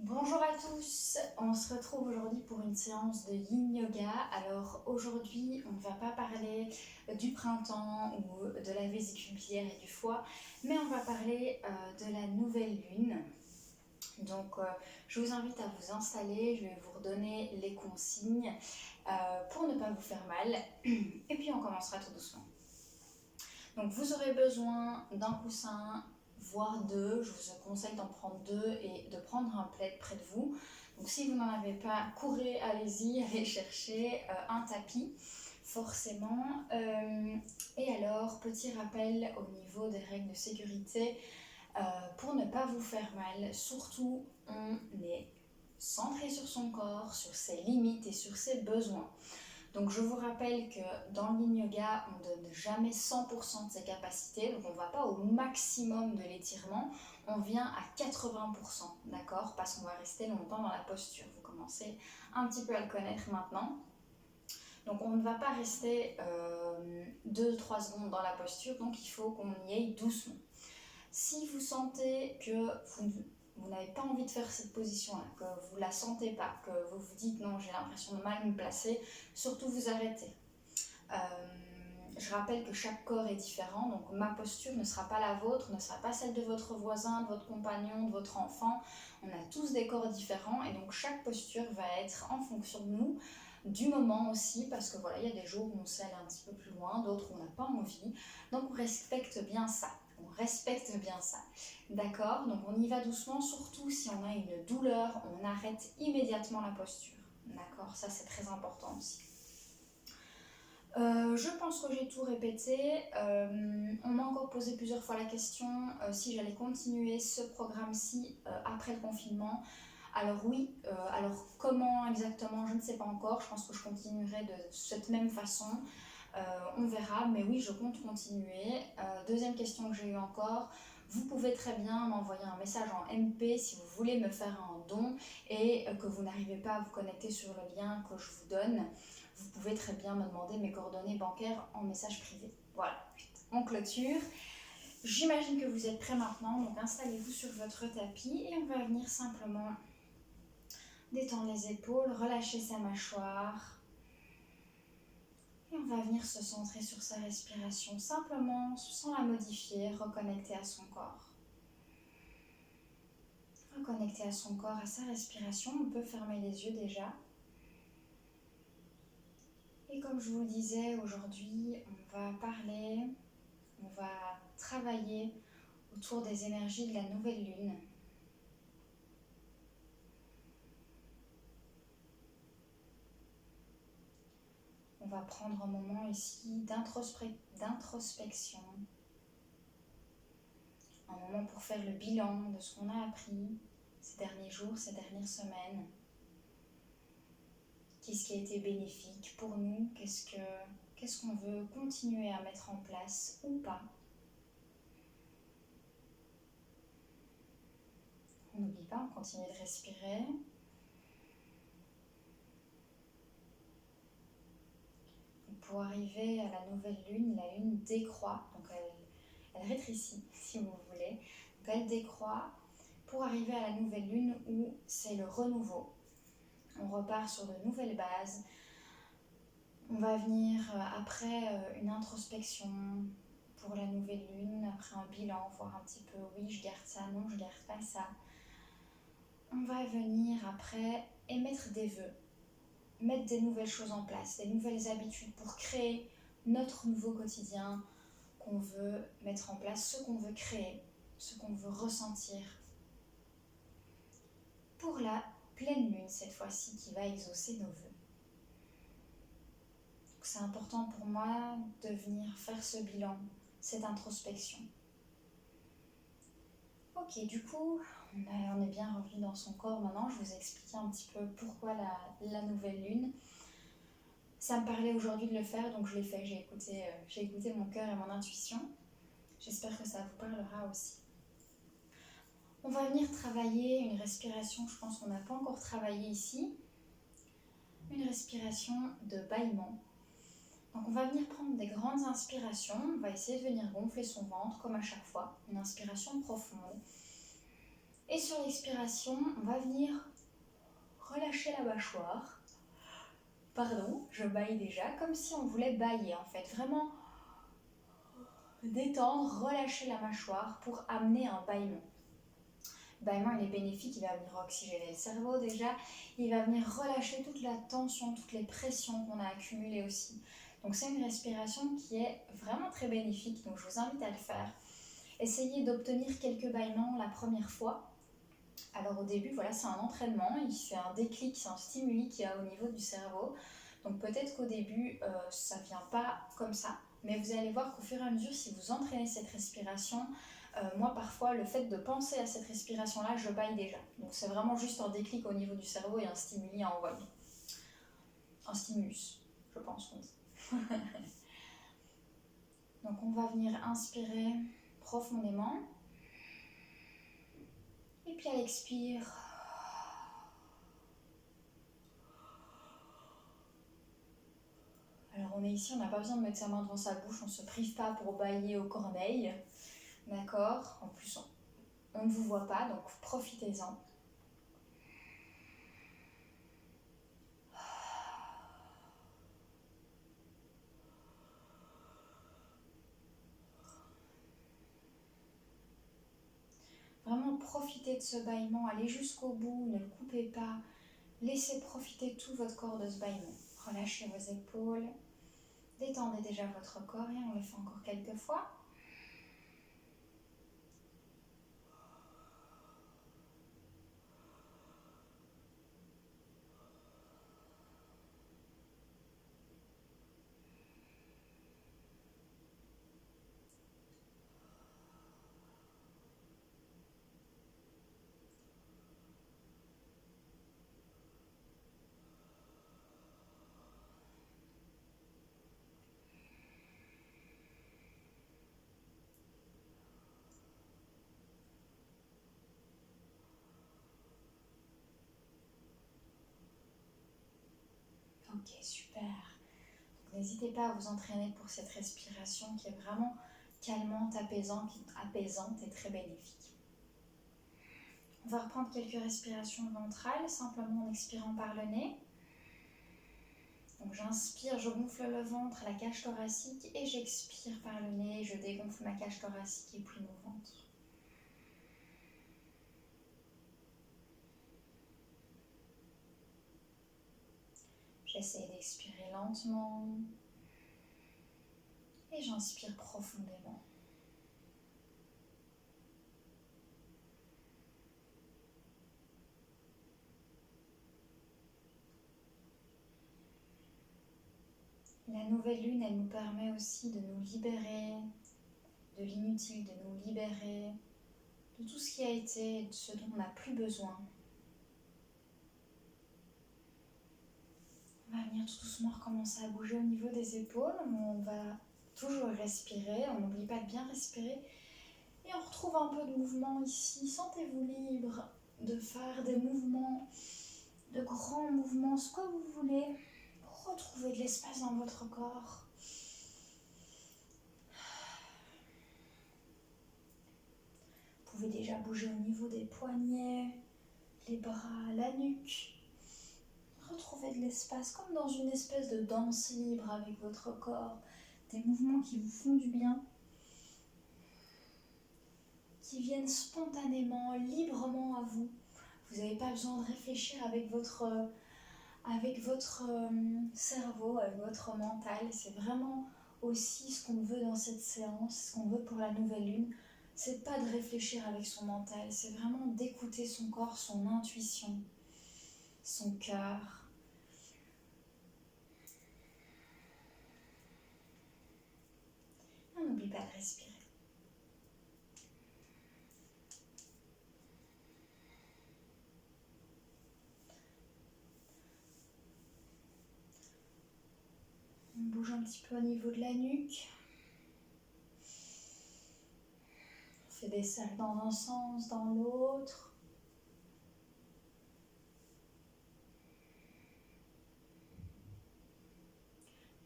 Bonjour à tous, on se retrouve aujourd'hui pour une séance de Yin Yoga. Alors aujourd'hui, on ne va pas parler du printemps ou de la vésicule biliaire et du foie, mais on va parler de la nouvelle lune. Donc je vous invite à vous installer, je vais vous redonner les consignes pour ne pas vous faire mal et puis on commencera tout doucement. Donc vous aurez besoin d'un coussin, voire deux. Je vous conseille d'en prendre deux et de prendre un plaid près de vous. Donc si vous n'en avez pas, courez, allez-y, allez chercher un tapis, forcément. Et alors, petit rappel au niveau des règles de sécurité, pour ne pas vous faire mal, surtout on est centré sur son corps, sur ses limites et sur ses besoins. Donc je vous rappelle que dans le Yin Yoga, on ne donne jamais 100% de ses capacités, donc on ne va pas au maximum de l'étirement, on vient à 80%, d'accord? Parce qu'on va rester longtemps dans la posture. Vous commencez un petit peu à le connaître maintenant. Donc on ne va pas rester 2-3 secondes dans la posture, donc il faut qu'on y aille doucement. Si vous sentez que vous n'avez pas envie de faire cette position-là, que vous ne la sentez pas, que vous vous dites non, j'ai l'impression de mal me placer, surtout vous arrêtez. Je rappelle que chaque corps est différent, donc ma posture ne sera pas la vôtre, ne sera pas celle de votre voisin, de votre compagnon, de votre enfant. On a tous des corps différents et donc chaque posture va être en fonction de nous, du moment aussi, parce que voilà, il y a des jours où on sait aller un petit peu plus loin, d'autres où on n'a pas envie. Donc on respecte bien ça. On respecte bien ça. D'accord? Donc on y va doucement, surtout si on a une douleur, on arrête immédiatement la posture. D'accord? Ça c'est très important aussi. Je pense que j'ai tout répété. On m'a encore posé plusieurs fois la question si j'allais continuer ce programme-ci après le confinement. Alors oui, alors comment exactement, je ne sais pas encore. Je pense que je continuerai de cette même façon. On verra, mais oui, je compte continuer. Deuxième question que j'ai eue encore. Vous pouvez très bien m'envoyer un message en MP si vous voulez me faire un don et que vous n'arrivez pas à vous connecter sur le lien que je vous donne. Vous pouvez très bien me demander mes coordonnées bancaires en message privé. Voilà, on clôture. J'imagine que vous êtes prêts maintenant, donc installez-vous sur votre tapis et on va venir simplement détendre les épaules, relâcher sa mâchoire. Et on va venir se centrer sur sa respiration, simplement, sans la modifier, reconnecter à son corps. Reconnecter à son corps, à sa respiration. On peut fermer les yeux déjà. Et comme je vous le disais, aujourd'hui, on va parler, on va travailler autour des énergies de la nouvelle lune. On va prendre un moment ici d'introspection, un moment pour faire le bilan de ce qu'on a appris ces derniers jours, ces dernières semaines. Qu'est-ce qui a été bénéfique pour nous? Qu'est-ce qu'on veut continuer à mettre en place ou pas? On n'oublie pas, on continue de respirer. Pour arriver à la nouvelle lune, la lune décroît, donc elle rétrécit si vous voulez. Donc elle décroît pour arriver à la nouvelle lune où c'est le renouveau. On repart sur de nouvelles bases. On va venir après une introspection pour la nouvelle lune, après un bilan, voir un petit peu oui je garde ça, non je garde pas ça. On va venir après émettre des vœux, mettre des nouvelles choses en place, des nouvelles habitudes pour créer notre nouveau quotidien qu'on veut mettre en place, ce qu'on veut créer, ce qu'on veut ressentir. Pour la pleine lune cette fois-ci qui va exaucer nos vœux. Donc c'est important pour moi de venir faire ce bilan, cette introspection. Ok, du coup, on est bien revenu dans son corps maintenant. Je vous ai expliqué un petit peu pourquoi la nouvelle lune. Ça me parlait aujourd'hui de le faire, donc je l'ai fait. J'ai écouté mon cœur et mon intuition. J'espère que ça vous parlera aussi. On va venir travailler une respiration, je pense qu'on n'a pas encore travaillé ici. Une respiration de bâillement. Donc on va venir prendre des grandes inspirations. On va essayer de venir gonfler son ventre comme à chaque fois. Une inspiration profonde. Et sur l'expiration, on va venir relâcher la mâchoire. Pardon, je bâille déjà, comme si on voulait bâiller en fait. Vraiment détendre, relâcher la mâchoire pour amener un bâillement. Le bâillement, il est bénéfique, il va venir oxygéner le cerveau déjà. Il va venir relâcher toute la tension, toutes les pressions qu'on a accumulées aussi. Donc c'est une respiration qui est vraiment très bénéfique, donc je vous invite à le faire. Essayez d'obtenir quelques bâillements la première fois. Alors au début, voilà, c'est un entraînement, c'est un déclic, c'est un stimuli qu'il y a au niveau du cerveau. Donc peut-être qu'au début, ça ne vient pas comme ça, mais vous allez voir qu'au fur et à mesure, si vous entraînez cette respiration, moi parfois, le fait de penser à cette respiration-là, je bâille déjà. Donc c'est vraiment juste un déclic au niveau du cerveau et un stimuli à envoyer. Un stimulus, je pense qu'on dit. Donc on va venir inspirer profondément. Et puis à l'expire, alors on est ici, on n'a pas besoin de mettre sa main devant sa bouche, on ne se prive pas pour bâiller aux corneilles, d'accord? En plus, on ne vous voit pas, donc profitez-en. Vraiment profitez de ce bâillement, allez jusqu'au bout, ne le coupez pas, laissez profiter tout votre corps de ce bâillement. Relâchez vos épaules, détendez déjà votre corps et on le fait encore quelques fois. Ok, super. N'hésitez pas à vous entraîner pour cette respiration qui est vraiment calmante, apaisante et très bénéfique. On va reprendre quelques respirations ventrales, simplement en expirant par le nez. Donc j'inspire, je gonfle le ventre, la cage thoracique et j'expire par le nez, je dégonfle ma cage thoracique et puis mon ventre. J'essaie d'expirer lentement et j'inspire profondément. La nouvelle lune, elle nous permet aussi de nous libérer de l'inutile, de nous libérer de tout ce qui a été, de ce dont on n'a plus besoin. On va venir tout doucement recommencer à bouger au niveau des épaules. On va toujours respirer, on n'oublie pas de bien respirer. Et on retrouve un peu de mouvement ici. Sentez-vous libre de faire des mouvements, de grands mouvements, ce que vous voulez, pour retrouver de l'espace dans votre corps. Vous pouvez déjà bouger au niveau des poignets, les bras, la nuque. Retrouvez de l'espace comme dans une espèce de danse libre avec votre corps. Des mouvements qui vous font du bien, qui viennent spontanément, librement à vous. Vous n'avez pas besoin de réfléchir avec votre cerveau, avec votre mental. C'est vraiment aussi ce qu'on veut dans cette séance, ce qu'on veut pour la nouvelle lune. C'est pas de réfléchir avec son mental, c'est vraiment d'écouter son corps, son intuition, son cœur. On n'oublie pas de respirer. On bouge un petit peu au niveau de la nuque. On fait des cercles dans un sens, dans l'autre.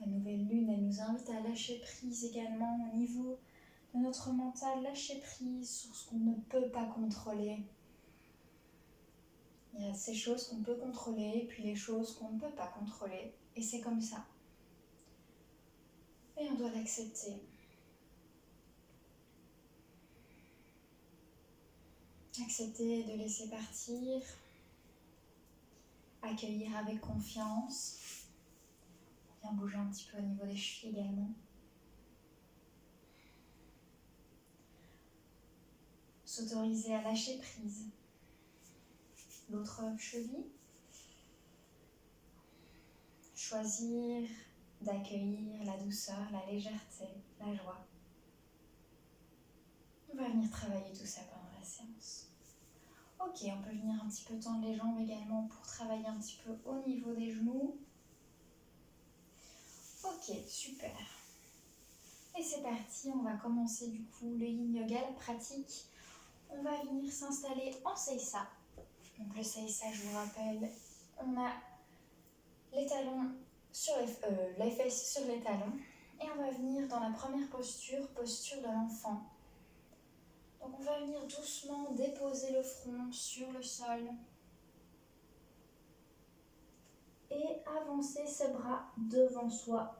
La nouvelle lune, elle nous invite à lâcher prise également au niveau de notre mental, lâcher prise sur ce qu'on ne peut pas contrôler. Il y a ces choses qu'on peut contrôler, puis les choses qu'on ne peut pas contrôler. Et c'est comme ça. Et on doit l'accepter. Accepter de laisser partir. Accueillir avec confiance. On vient bouger un petit peu au niveau des chevilles également. S'autoriser à lâcher prise. L'autre cheville. Choisir d'accueillir la douceur, la légèreté, la joie. On va venir travailler tout ça pendant la séance. Ok, on peut venir un petit peu tendre les jambes également pour travailler un petit peu au niveau des genoux. Ok, super. Et c'est parti, on va commencer du coup le Yin Yoga, la pratique. On va venir s'installer en Seisa. Donc le Seisa, je vous rappelle, on a les talons sur les fesses sur les talons. Et on va venir dans la première posture, posture de l'enfant. Donc on va venir doucement déposer le front sur le sol. Et avancer ses bras devant soi,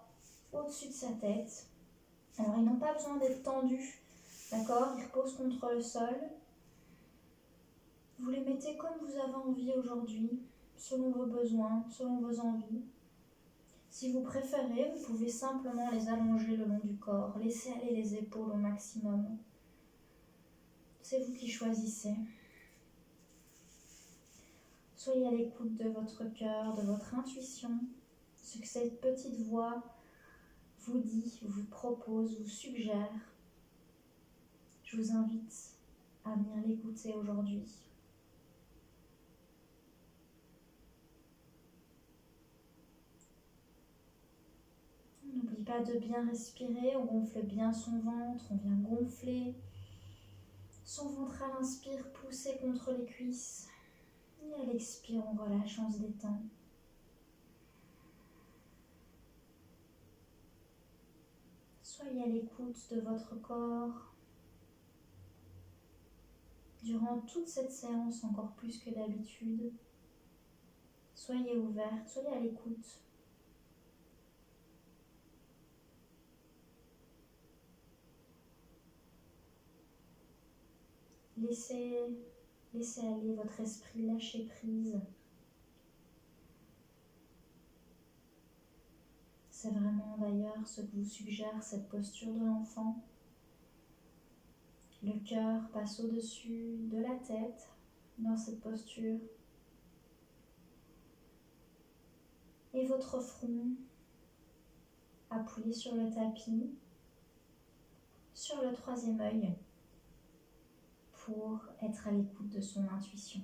au-dessus de sa tête. Alors ils n'ont pas besoin d'être tendus, d'accord? Ils reposent contre le sol. Vous les mettez comme vous avez envie aujourd'hui, selon vos besoins, selon vos envies. Si vous préférez, vous pouvez simplement les allonger le long du corps, laisser aller les épaules au maximum. C'est vous qui choisissez. Soyez à l'écoute de votre cœur, de votre intuition, ce que cette petite voix vous dit, vous propose, vous suggère. Je vous invite à venir l'écouter aujourd'hui. On n'oublie pas de bien respirer, on gonfle bien son ventre, on vient gonfler son ventre à l'inspire, pousser contre les cuisses. Et à l'expire, on relâche, on se détend. Soyez à l'écoute de votre corps. Durant toute cette séance, encore plus que d'habitude, soyez ouverte, soyez à l'écoute. Laissez aller votre esprit, lâcher prise. C'est vraiment d'ailleurs ce que vous suggère cette posture de l'enfant. Le cœur passe au-dessus de la tête dans cette posture. Et votre front appuyé sur le tapis, sur le troisième œil, pour être à l'écoute de son intuition.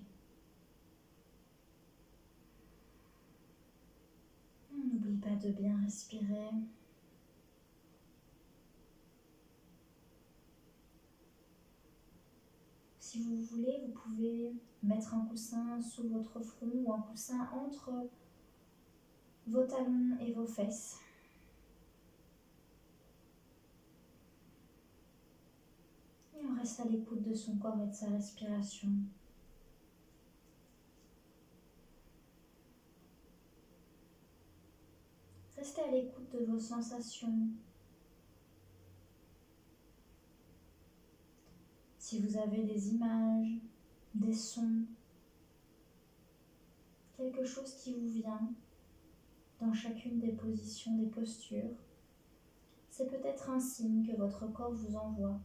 N'oublie pas de bien respirer. Si vous voulez, vous pouvez mettre un coussin sous votre front ou un coussin entre vos talons et vos fesses. Et on reste à l'écoute de son corps et de sa respiration. Restez à l'écoute de vos sensations. Si vous avez des images, des sons, quelque chose qui vous vient dans chacune des positions, des postures, c'est peut-être un signe que votre corps vous envoie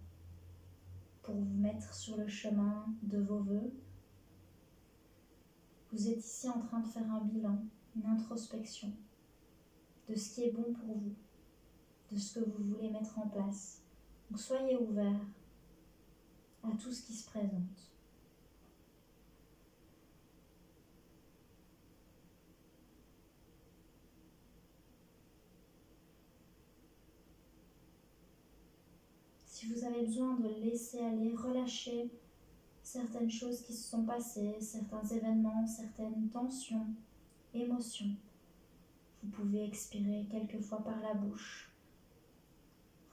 pour vous mettre sur le chemin de vos vœux. Vous êtes ici en train de faire un bilan, une introspection de ce qui est bon pour vous, de ce que vous voulez mettre en place. Donc soyez ouverts à tout ce qui se présente. Si vous avez besoin de laisser aller, relâcher certaines choses qui se sont passées, certains événements, certaines tensions, émotions, vous pouvez expirer quelques fois par la bouche.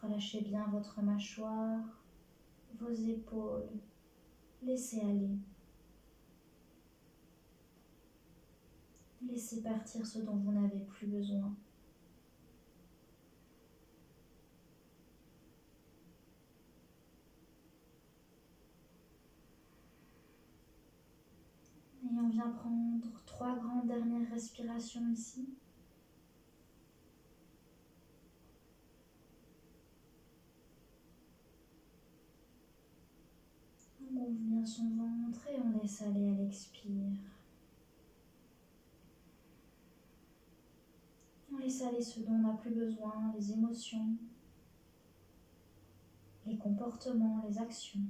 Relâchez bien votre mâchoire, vos épaules, laissez aller. laissez partir ce dont vous n'avez plus besoin. Et on vient prendre 3 grandes dernières respirations ici. On gonfle bien son ventre et on laisse aller à l'expire. On laisse aller ce dont on n'a plus besoin, les émotions, les comportements, les actions.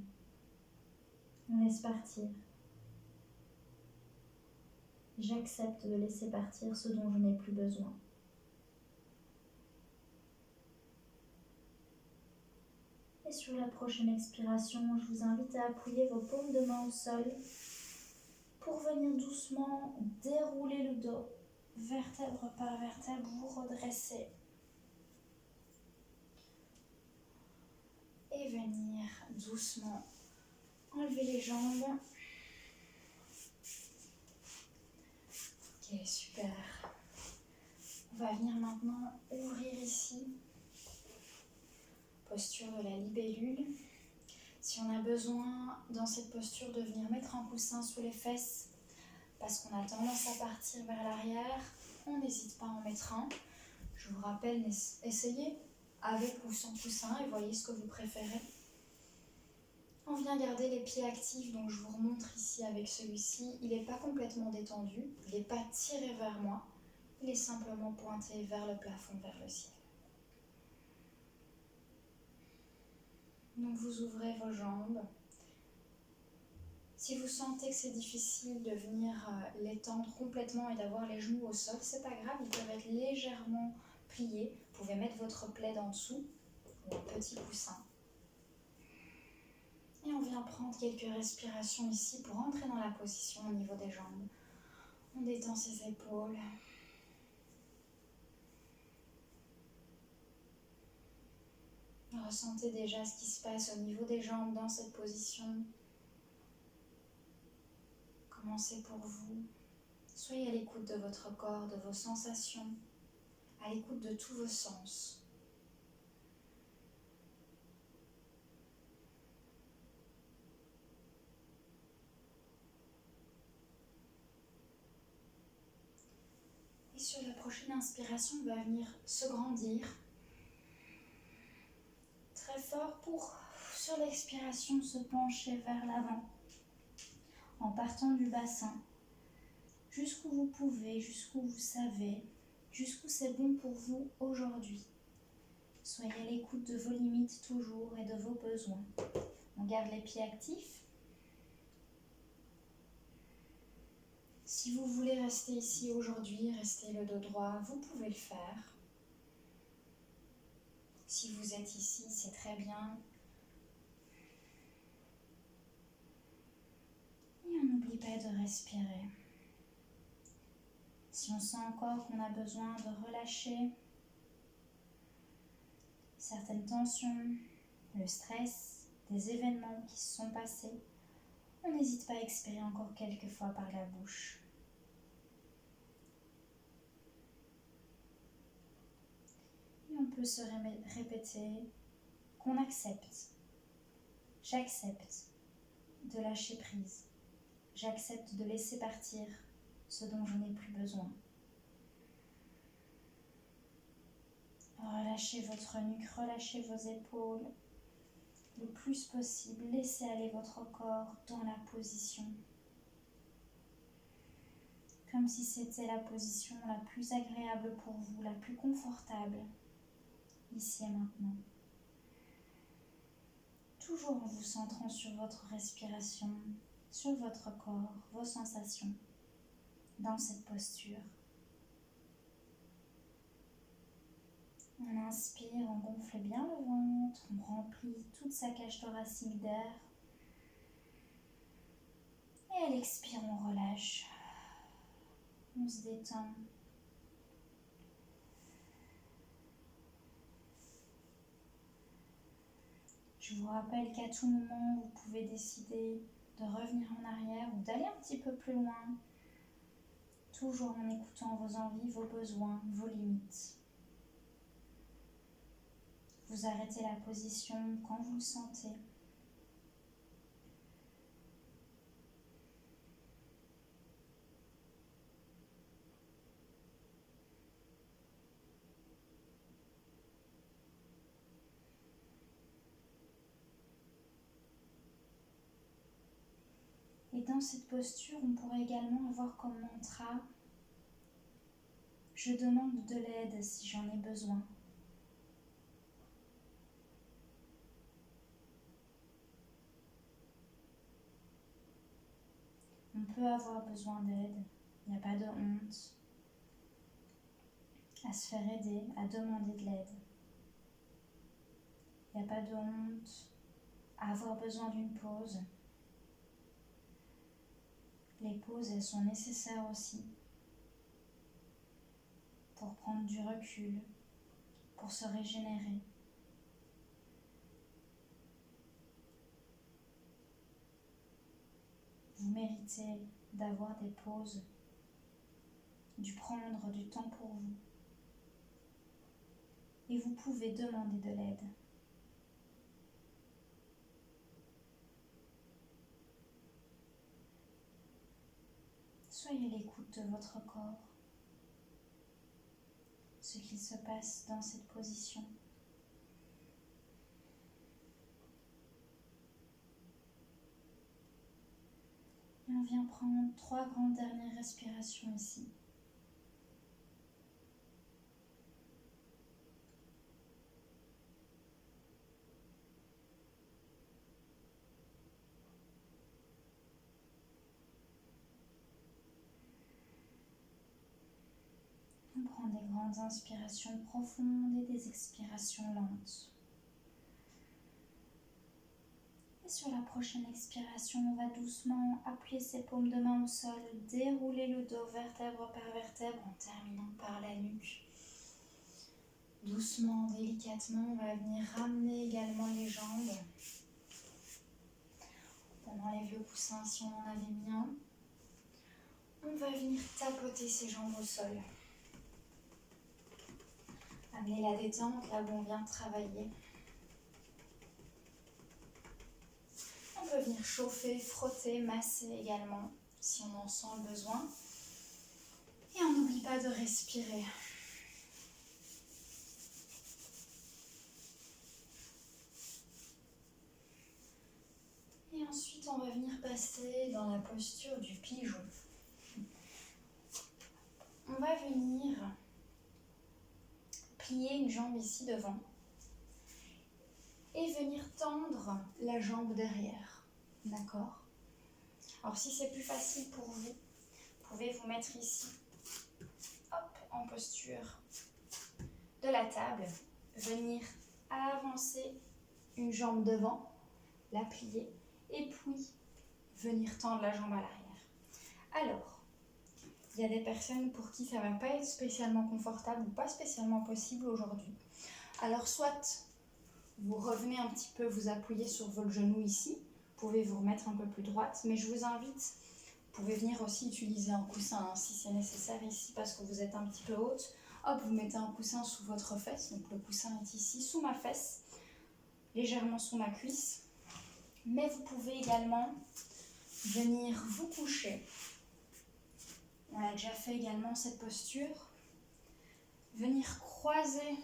On laisse partir. J'accepte de laisser partir ce dont je n'ai plus besoin. Et sur la prochaine expiration, je vous invite à appuyer vos paumes de main au sol pour venir doucement dérouler le dos, vertèbre par vertèbre, vous redresser. Et venir doucement enlever les jambes. Ok, super. On va venir maintenant ouvrir ici. Posture de la libellule. Si on a besoin dans cette posture de venir mettre un coussin sous les fesses parce qu'on a tendance à partir vers l'arrière, on n'hésite pas à en mettre un. Je vous rappelle, essayez avec ou sans coussin et voyez ce que vous préférez. On vient garder les pieds actifs, donc je vous remontre ici avec celui-ci. Il n'est pas complètement détendu, il n'est pas tiré vers moi, il est simplement pointé vers le plafond, vers le ciel. Donc vous ouvrez vos jambes. Si vous sentez que c'est difficile de venir les tendre complètement et d'avoir les genoux au sol, c'est pas grave, ils peuvent être légèrement pliés. Vous pouvez mettre votre plaid en dessous ou un petit coussin. Et on vient prendre quelques respirations ici pour entrer dans la position au niveau des jambes. On détend ses épaules. Ressentez déjà ce qui se passe au niveau des jambes dans cette position. Commencez pour vous. Soyez à l'écoute de votre corps, de vos sensations, à l'écoute de tous vos sens. Et sur la prochaine inspiration, on va venir se grandir. Très fort pour, sur l'expiration, se pencher vers l'avant. En partant du bassin, jusqu'où vous pouvez, jusqu'où vous savez, jusqu'où c'est bon pour vous aujourd'hui. Soyez à l'écoute de vos limites toujours et de vos besoins. On garde les pieds actifs. Si vous voulez rester ici aujourd'hui, rester le dos droit, vous pouvez le faire. Si vous êtes ici, c'est très bien. Et on n'oublie pas de respirer. Si on sent encore qu'on a besoin de relâcher certaines tensions, le stress, des événements qui se sont passés, on n'hésite pas à expirer encore quelques fois par la bouche. Et on peut se répéter qu'on accepte. J'accepte de lâcher prise. J'accepte de laisser partir ce dont je n'ai plus besoin. Relâchez votre nuque, relâchez vos épaules le plus possible. Laissez aller votre corps dans la position. Comme si c'était la position la plus agréable pour vous, la plus confortable, ici et maintenant. Toujours en vous centrant sur votre respiration, sur votre corps, vos sensations, dans cette posture. On inspire, on gonfle bien le ventre, on remplit toute sa cage thoracique d'air. Et à l'expire, on relâche. On se détend. Je vous rappelle qu'à tout moment, vous pouvez décider de revenir en arrière ou d'aller un petit peu plus loin. toujours en écoutant vos envies, vos besoins, vos limites. Vous arrêtez la position quand vous le sentez. Et dans cette posture, on pourrait également avoir comme mantra « Je demande de l'aide si j'en ai besoin ». On peut avoir besoin d'aide, il n'y a pas de honte à se faire aider, à demander de l'aide. Il n'y a pas de honte à avoir besoin d'une pause. Les pauses, elles sont nécessaires aussi pour prendre du recul, pour se régénérer. Vous méritez d'avoir des pauses, de prendre du temps pour vous. Et vous pouvez demander de l'aide. Soyez à l'écoute de votre corps, ce qu'il se passe dans cette position. Et on vient prendre 3 grandes dernières respirations ici. On prend des grandes inspirations profondes et des expirations lentes. Et sur la prochaine expiration, on va doucement appuyer ses paumes de main au sol, dérouler le dos vertèbre par vertèbre en terminant par la nuque. Doucement, délicatement, on va venir ramener également les jambes. On enlève le coussin si on en avait mis un. On va venir tapoter ses jambes au sol. Amener la détente là où on vient de travailler. On peut venir chauffer, frotter, masser également si on en sent le besoin. Et on n'oublie pas de respirer. Et ensuite, on va venir passer dans la posture du pigeon. On va venir plier une jambe ici devant et venir tendre la jambe derrière. D'accord ? Alors si c'est plus facile pour vous, vous pouvez vous mettre ici, hop, en posture de la table, venir avancer une jambe devant, la plier, et puis venir tendre la jambe à l'arrière. Alors, il y a des personnes pour qui ça ne va pas être spécialement confortable ou pas spécialement possible aujourd'hui. Alors soit vous revenez un petit peu, vous appuyez sur votre genou ici, vous pouvez vous remettre un peu plus droite, mais je vous invite, vous pouvez venir aussi utiliser un coussin si c'est nécessaire ici parce que vous êtes un petit peu haute. Hop, vous mettez un coussin sous votre fesse, donc le coussin est ici sous ma fesse, légèrement sous ma cuisse. Mais vous pouvez également venir vous coucher. On a déjà fait également cette posture. Venir croiser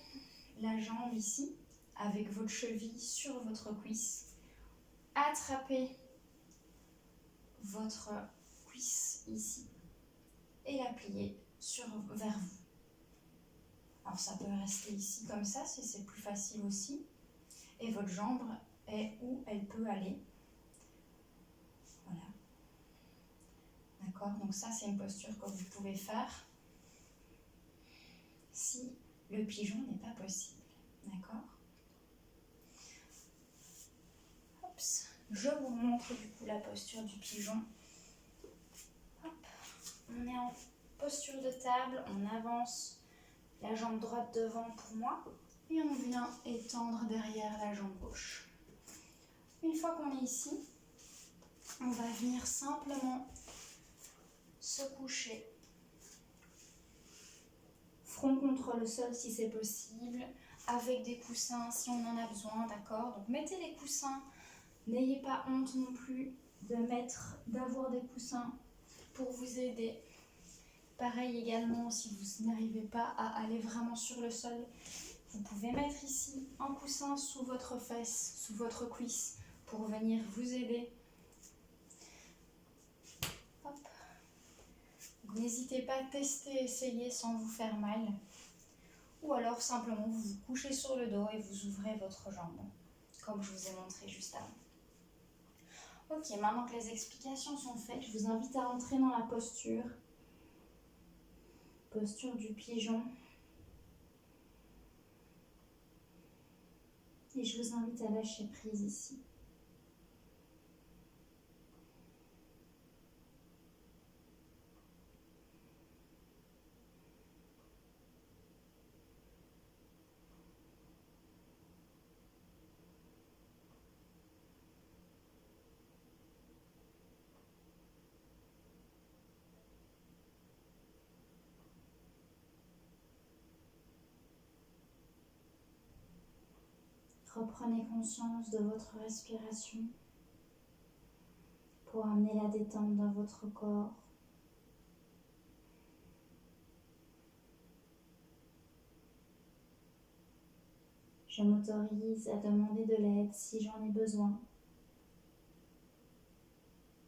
la jambe ici avec votre cheville sur votre cuisse. Attraper votre cuisse ici et la plier vers vous. Alors ça peut rester ici comme ça si c'est plus facile aussi. Et votre jambe est où elle peut aller. Voilà. D'accord ? Donc ça c'est une posture que vous pouvez faire si le pigeon n'est pas possible. D'accord ? Hop, je vous montre du coup la posture du pigeon. Hop, on est en posture de table, on avance la jambe droite devant pour moi et on vient étendre derrière la jambe gauche. Une fois qu'on est ici, on va venir simplement se coucher front contre le sol si c'est possible, avec des coussins si on en a besoin, d'accord? Donc mettez les coussins, n'ayez pas honte non plus d'avoir des coussins pour vous aider. Pareil également, si vous n'arrivez pas à aller vraiment sur le sol, vous pouvez mettre ici un coussin sous votre fesse, sous votre cuisse, pour venir vous aider. Hop. N'hésitez pas à tester, essayer sans vous faire mal. Ou alors simplement vous vous couchez sur le dos et vous ouvrez votre jambe, comme je vous ai montré juste avant. Ok, maintenant que les explications sont faites, je vous invite à entrer dans la posture du pigeon. Et je vous invite à lâcher prise ici. Reprenez conscience de votre respiration pour amener la détente dans votre corps. Je m'autorise à demander de l'aide si j'en ai besoin.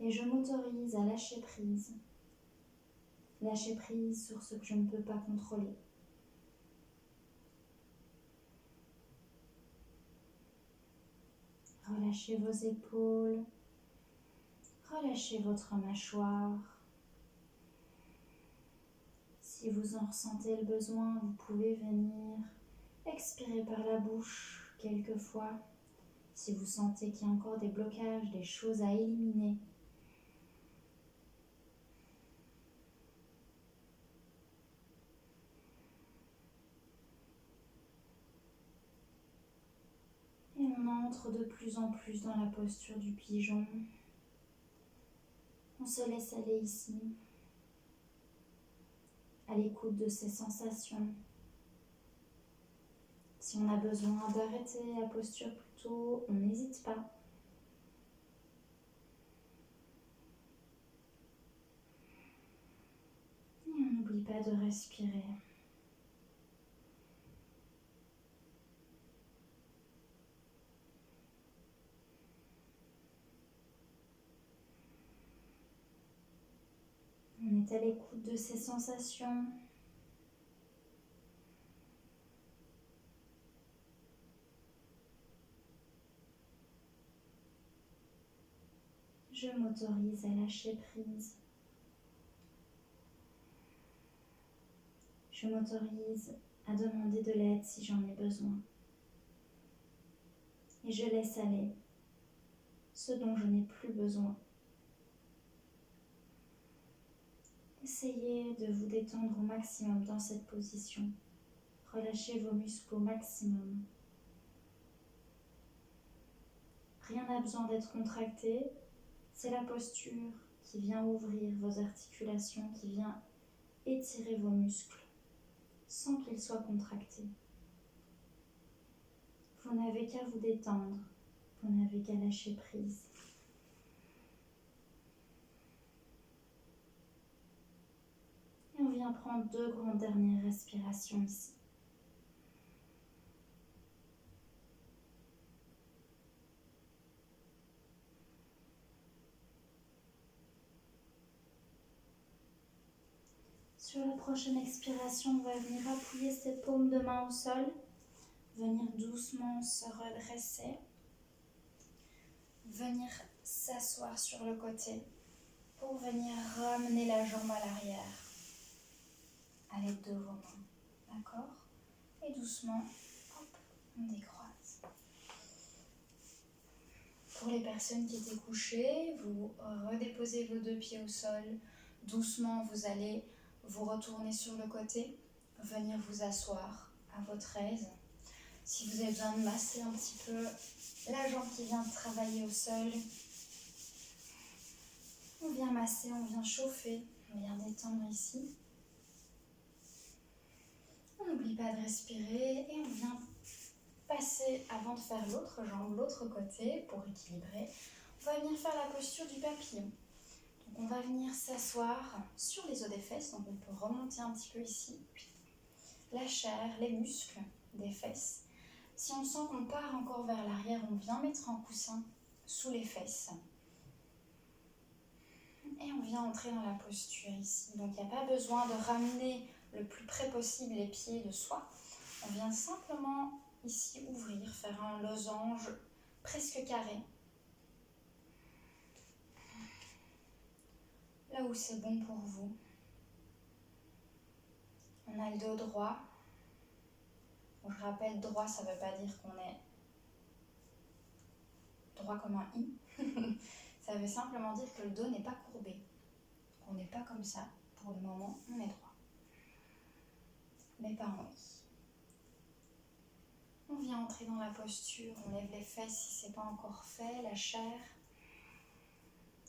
Et je m'autorise à lâcher prise. Lâcher prise sur ce que je ne peux pas contrôler. Relâchez vos épaules. Relâchez votre mâchoire. Si vous en ressentez le besoin, vous pouvez venir expirer par la bouche quelques fois. Si vous sentez qu'il y a encore des blocages, des choses à éliminer. Et on entre de plus en plus dans la posture du pigeon. On se laisse aller ici, à l'écoute de ses sensations. Si on a besoin d'arrêter la posture plus tôt, on n'hésite pas. Et on n'oublie pas de respirer. On est à l'écoute de ses sensations. Je m'autorise à lâcher prise. Je m'autorise à demander de l'aide si j'en ai besoin. Et je laisse aller ce dont je n'ai plus besoin. Essayez de vous détendre au maximum dans cette position. Relâchez vos muscles au maximum. Rien n'a besoin d'être contracté. C'est la posture qui vient ouvrir vos articulations, qui vient étirer vos muscles sans qu'ils soient contractés. Vous n'avez qu'à vous détendre. Vous n'avez qu'à lâcher prise. Et on vient prendre 2 grandes dernières respirations ici. Sur la prochaine expiration, on va venir appuyer ses paumes de main au sol, venir doucement se redresser, venir s'asseoir sur le côté pour venir ramener la jambe à l'arrière à l'aide de vos mains, d'accord? Et doucement, hop, on décroise. Pour les personnes qui étaient couchées, vous redéposez vos 2 pieds au sol. Doucement, vous allez vous retourner sur le côté, venir vous asseoir à votre aise. Si vous avez besoin de masser un petit peu la jambe qui vient de travailler au sol, on vient masser, on vient chauffer, on vient détendre ici. On n'oublie pas de respirer et on vient passer, avant de faire l'autre jambe, l'autre côté, pour équilibrer, on va venir faire la posture du papillon. Donc on va venir s'asseoir sur les os des fesses, donc on peut remonter un petit peu ici, la chair, les muscles des fesses. Si on sent qu'on part encore vers l'arrière, on vient mettre un coussin sous les fesses. Et on vient entrer dans la posture ici. Donc il n'y a pas besoin de ramener le plus près possible les pieds de soi. On vient simplement ici ouvrir, faire un losange presque carré. Là où c'est bon pour vous. On a le dos droit. Donc, je rappelle, droit, ça ne veut pas dire qu'on est droit comme un i. Ça veut simplement dire que le dos n'est pas courbé. On n'est pas comme ça. Pour le moment, on est droit. Mais pas en i. On vient entrer dans la posture, on lève les fesses si ce n'est pas encore fait, la chair.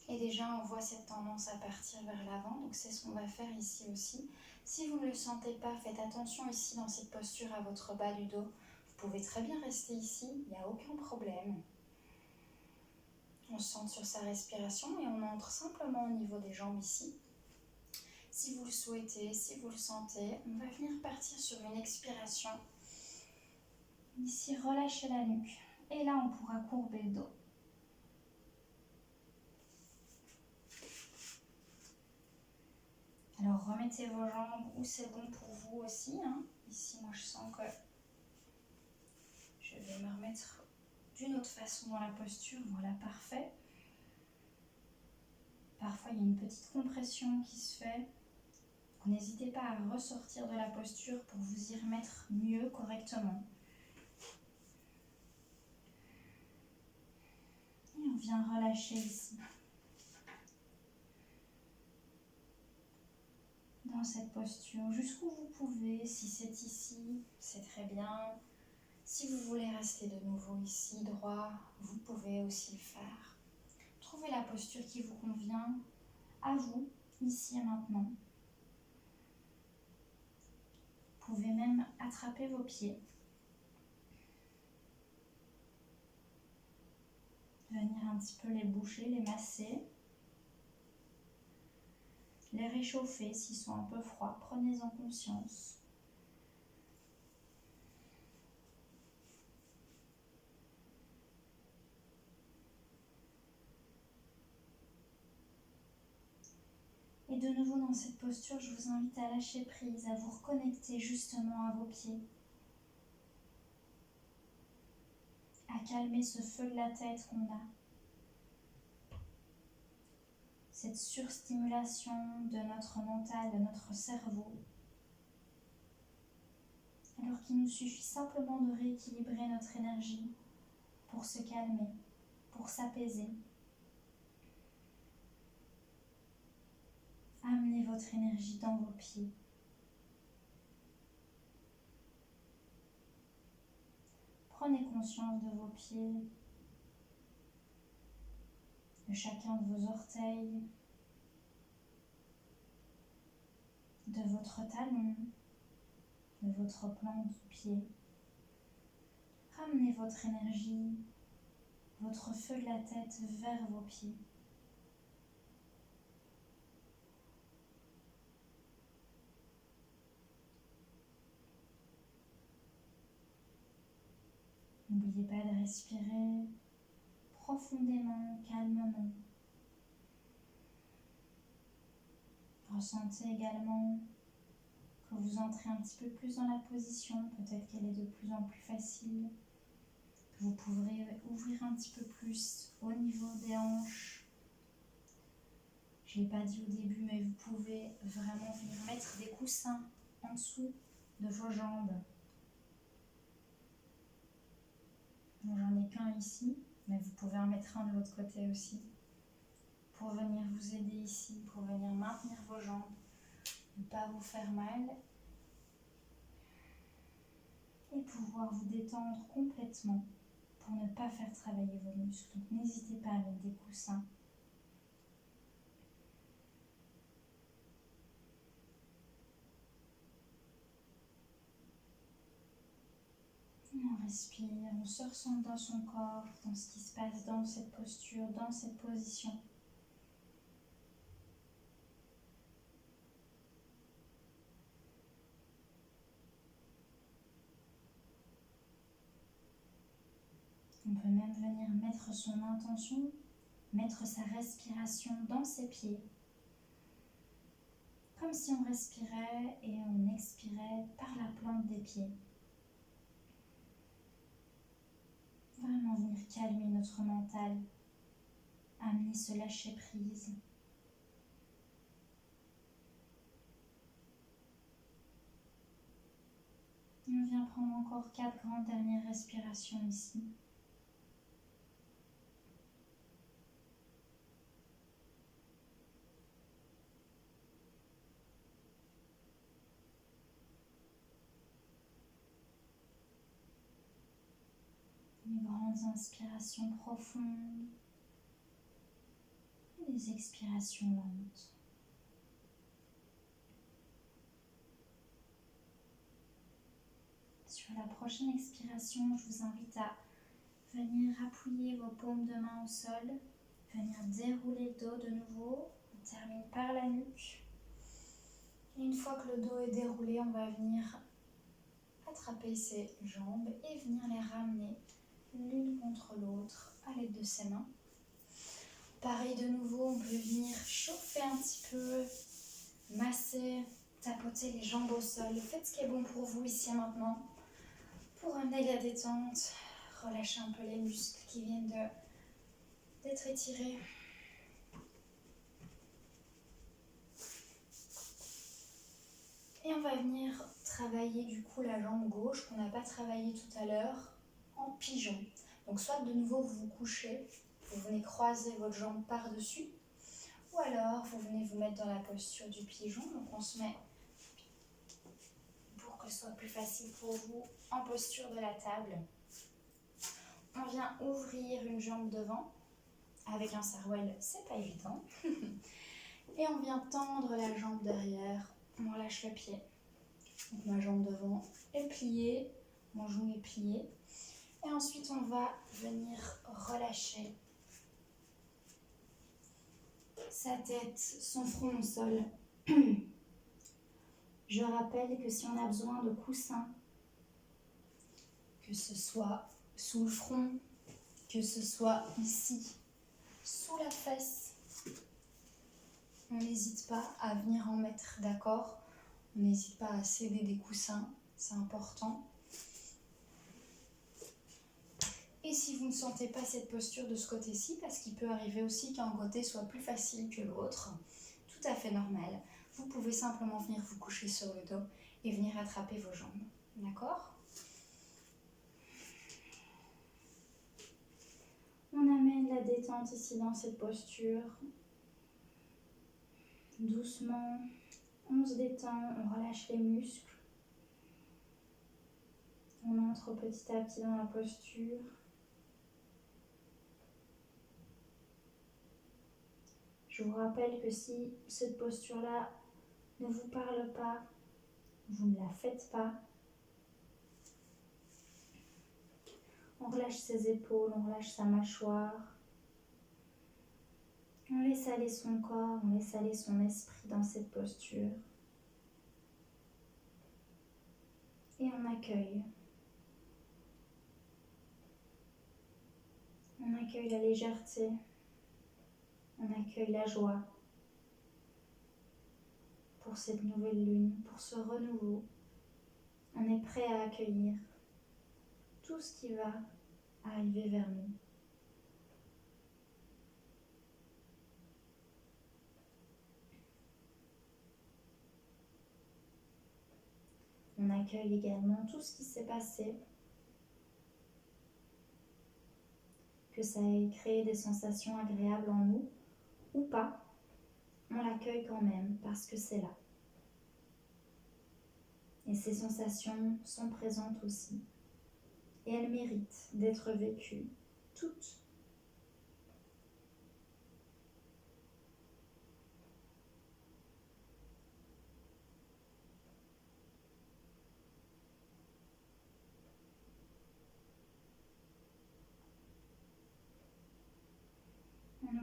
Et déjà, on voit cette tendance à partir vers l'avant, donc c'est ce qu'on va faire ici aussi. Si vous ne le sentez pas, faites attention ici dans cette posture à votre bas du dos. Vous pouvez très bien rester ici, il n'y a aucun problème. On se centre sur sa respiration et on entre simplement au niveau des jambes ici. Si vous le souhaitez, si vous le sentez, on va venir partir sur une expiration. Ici, relâchez la nuque. Et là, on pourra courber le dos. Alors, remettez vos jambes où c'est bon pour vous aussi. Ici, moi, je sens que je vais me remettre d'une autre façon dans la posture. Voilà, parfait. Parfois, il y a une petite compression qui se fait. N'hésitez pas à ressortir de la posture pour vous y remettre mieux, correctement. Et on vient relâcher ici. Dans cette posture, jusqu'où vous pouvez. Si c'est ici, c'est très bien. Si vous voulez rester de nouveau ici, droit, vous pouvez aussi le faire. Trouvez la posture qui vous convient, à vous, ici et maintenant. Vous pouvez même attraper vos pieds. Venir un petit peu les bouger, les masser. Les réchauffer s'ils sont un peu froids. Prenez-en conscience. Et de nouveau dans cette posture, je vous invite à lâcher prise, à vous reconnecter justement à vos pieds. À calmer ce feu de la tête qu'on a. Cette surstimulation de notre mental, de notre cerveau. Alors qu'il nous suffit simplement de rééquilibrer notre énergie pour se calmer, pour s'apaiser. Amenez votre énergie dans vos pieds. Prenez conscience de vos pieds, de chacun de vos orteils, de votre talon, de votre plante du pied. Ramenez votre énergie, votre feu de la tête vers vos pieds. N'oubliez pas de respirer profondément, calmement. Ressentez également que vous entrez un petit peu plus dans la position, peut-être qu'elle est de plus en plus facile, que vous pourrez ouvrir un petit peu plus au niveau des hanches. Je ne l'ai pas dit au début, mais vous pouvez vraiment venir mettre des coussins en dessous de vos jambes. Bon, j'en ai qu'un ici, mais vous pouvez en mettre un de l'autre côté aussi, pour venir vous aider ici, pour venir maintenir vos jambes, ne pas vous faire mal et pouvoir vous détendre complètement pour ne pas faire travailler vos muscles. Donc n'hésitez pas à mettre des coussins. On respire, on se ressent dans son corps, dans ce qui se passe dans cette posture, dans cette position. On peut même venir mettre son intention, mettre sa respiration dans ses pieds. Comme si on respirait et on expirait par la plante des pieds. Vraiment venir calmer notre mental, amener ce lâcher prise. Et on vient prendre encore 4 grandes dernières respirations ici. Des grandes inspirations profondes et des expirations lentes. Sur la prochaine expiration, je vous invite à venir appuyer vos paumes de main au sol, venir dérouler le dos de nouveau. On termine par la nuque. Et une fois que le dos est déroulé, on va venir attraper ses jambes et venir les ramener l'une contre l'autre à l'aide de ses mains. Pareil de nouveau, on peut venir chauffer un petit peu, masser, tapoter les jambes au sol. Faites ce qui est bon pour vous ici et maintenant. Pour amener la détente, relâchez un peu les muscles qui viennent d'être étirés. Et on va venir travailler du coup la jambe gauche qu'on n'a pas travaillé tout à l'heure en pigeon. Donc soit de nouveau vous vous couchez, vous venez croiser votre jambe par-dessus, ou alors vous venez vous mettre dans la posture du pigeon. Donc on se met, pour que ce soit plus facile pour vous, en posture de la table. On vient ouvrir une jambe devant. Avec un sarouel, c'est pas évident. Et on vient tendre la jambe derrière. On relâche le pied. Donc ma jambe devant est pliée, mon genou est plié. Et ensuite, on va venir relâcher sa tête, son front au sol. Je rappelle que si on a besoin de coussins, que ce soit sous le front, que ce soit ici, sous la fesse, on n'hésite pas à venir en mettre, d'accord ? On n'hésite pas à céder des coussins, c'est important. Et si vous ne sentez pas cette posture de ce côté-ci, parce qu'il peut arriver aussi qu'un côté soit plus facile que l'autre, tout à fait normal, vous pouvez simplement venir vous coucher sur le dos et venir attraper vos jambes, d'accord ? On amène la détente ici dans cette posture. Doucement, on se détend, on relâche les muscles. On entre petit à petit dans la posture. Je vous rappelle que si cette posture-là ne vous parle pas, vous ne la faites pas. On relâche ses épaules, on relâche sa mâchoire. On laisse aller son corps, on laisse aller son esprit dans cette posture. Et on accueille. On accueille la légèreté. On accueille la joie pour cette nouvelle lune, pour ce renouveau. On est prêt à accueillir tout ce qui va arriver vers nous. On accueille également tout ce qui s'est passé, que ça ait créé des sensations agréables en nous ou pas. On l'accueille quand même parce que c'est là. Et ces sensations sont présentes aussi. Et elles méritent d'être vécues toutes.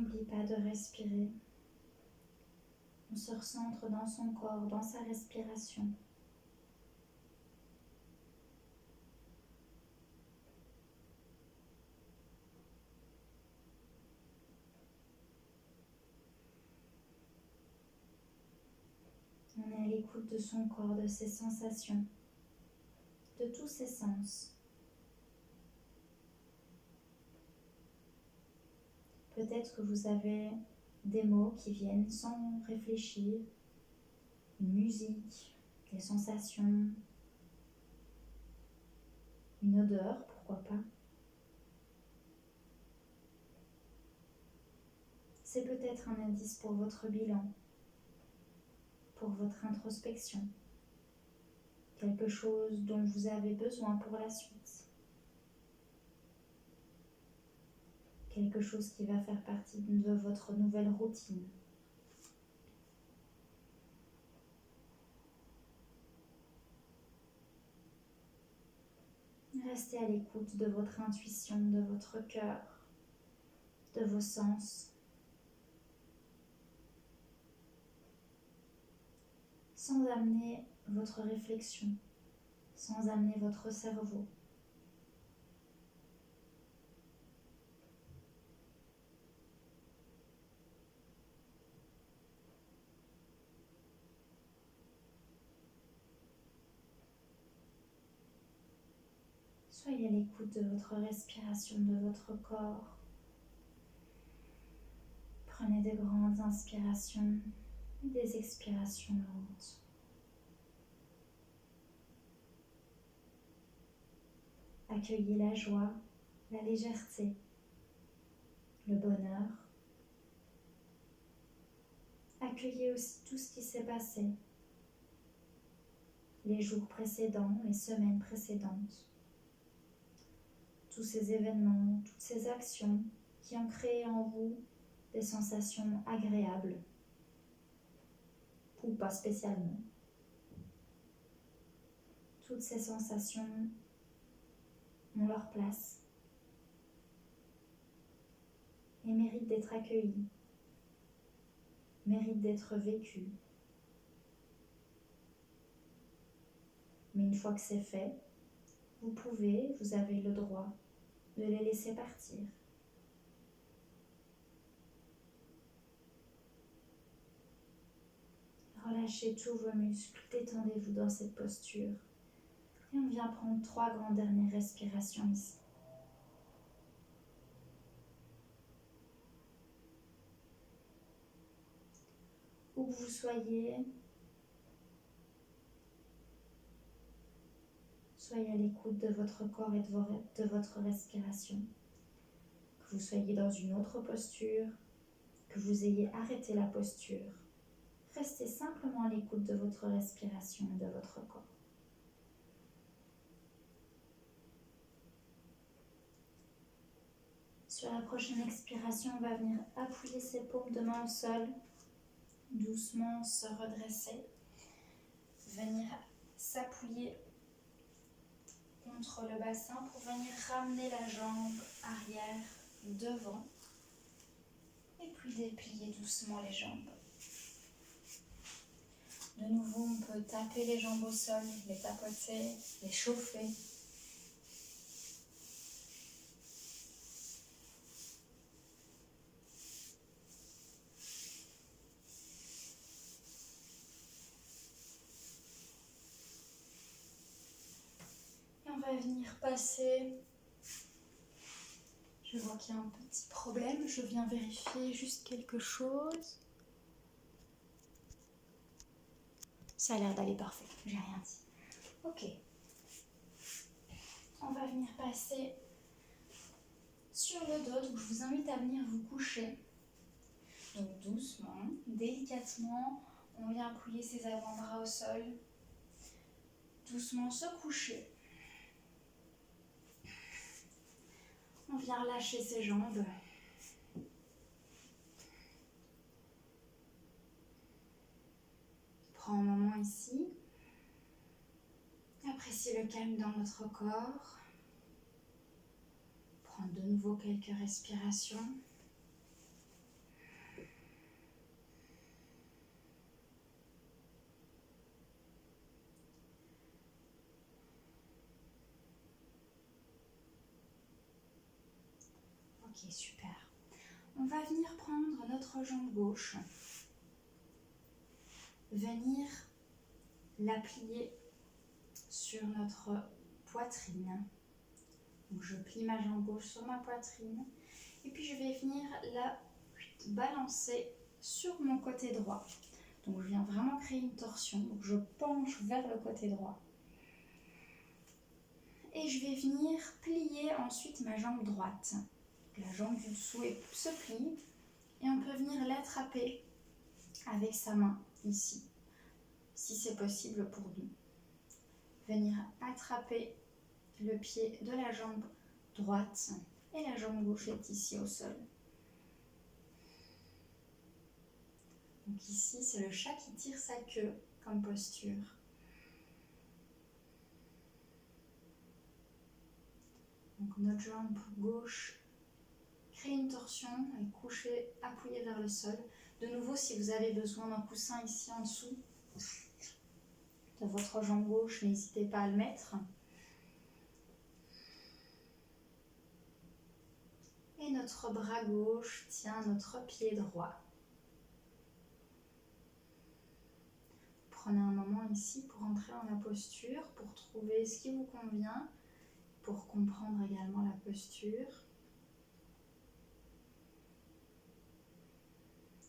N'oublie pas de respirer. On se recentre dans son corps, dans sa respiration. On est à l'écoute de son corps, de ses sensations, de tous ses sens. Peut-être que vous avez des mots qui viennent sans réfléchir, une musique, des sensations, une odeur, pourquoi pas. C'est peut-être un indice pour votre bilan, pour votre introspection, quelque chose dont vous avez besoin pour la suite, quelque chose qui va faire partie de votre nouvelle routine. Restez à l'écoute de votre intuition, de votre cœur, de vos sens, sans amener votre réflexion, sans amener votre cerveau. Soyez à l'écoute de votre respiration, de votre corps. Prenez de grandes inspirations et des expirations lentes. Accueillez la joie, la légèreté, le bonheur. Accueillez aussi tout ce qui s'est passé, les jours précédents, les semaines précédentes. Tous ces événements, toutes ces actions qui ont créé en vous des sensations agréables ou pas spécialement. Toutes ces sensations ont leur place et méritent d'être accueillies, méritent d'être vécues. Mais une fois que c'est fait, vous avez le droit de les laisser partir. Relâchez tous vos muscles, détendez-vous dans cette posture. Et on vient prendre 3 grandes dernières respirations ici. Où que vous soyez à l'écoute de votre corps et de votre respiration. Que vous soyez dans une autre posture, que vous ayez arrêté la posture. Restez simplement à l'écoute de votre respiration et de votre corps. Sur la prochaine expiration, on va venir appuyer ses paumes de main au sol, doucement se redresser, venir s'appuyer contre le bassin pour venir ramener la jambe arrière devant et puis déplier doucement les jambes. De nouveau, on peut taper les jambes au sol, les tapoter, les chauffer. Et on va venir passer. Je vois qu'il y a un petit problème, je viens vérifier juste quelque chose. Ça a l'air d'aller parfait, j'ai rien dit. Ok. On va venir passer sur le dos, donc je vous invite à venir vous coucher. Donc doucement, délicatement, on vient appuyer ses avant-bras au sol. Doucement se coucher. On vient relâcher ses jambes. Prends un moment ici. Appréciez le calme dans notre corps. Prends de nouveau quelques respirations. Ok, super. On va venir prendre notre jambe gauche, venir la plier sur notre poitrine. Donc je plie ma jambe gauche sur ma poitrine et puis je vais venir la balancer sur mon côté droit. Donc je viens vraiment créer une torsion, donc je penche vers le côté droit. Et je vais venir plier ensuite ma jambe droite. La jambe du dessous se plie et on peut venir l'attraper avec sa main ici, si c'est possible pour nous. Venir attraper le pied de la jambe droite et la jambe gauche est ici au sol. Donc ici, c'est le chat qui tire sa queue comme posture. Donc notre jambe gauche crée une torsion, elle est couchée, appuyée vers le sol. De nouveau, si vous avez besoin d'un coussin ici en dessous de votre jambe gauche, n'hésitez pas à le mettre. Et notre bras gauche tient notre pied droit. Prenez un moment ici pour entrer dans la posture, pour trouver ce qui vous convient, pour comprendre également la posture.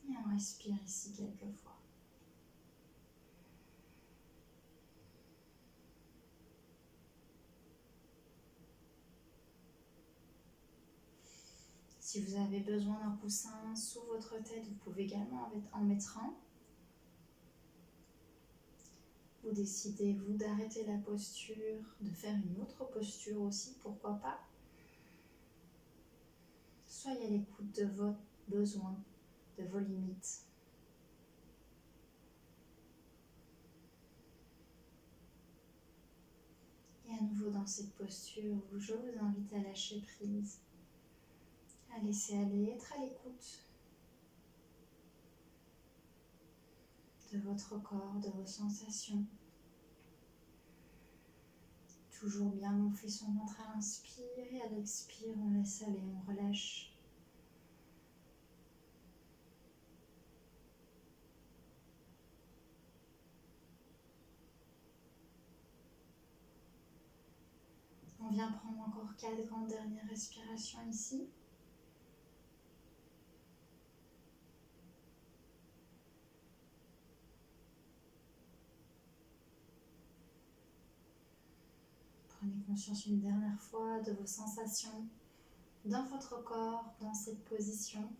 Et on respire ici quelques fois. Si vous avez besoin d'un coussin sous votre tête, vous pouvez également en mettre un. Vous décidez, vous, d'arrêter la posture, de faire une autre posture aussi, pourquoi pas. Soyez à l'écoute de vos besoins, de vos limites. Et à nouveau dans cette posture où je vous invite à lâcher prise, à laisser aller, être à l'écoute de votre corps, de vos sensations. Toujours bien gonfler son ventre à l'inspire et à l'expire, on laisse aller, on relâche. On vient prendre encore 4 grandes dernières respirations ici. Prenez conscience une dernière fois de vos sensations dans votre corps, dans cette position.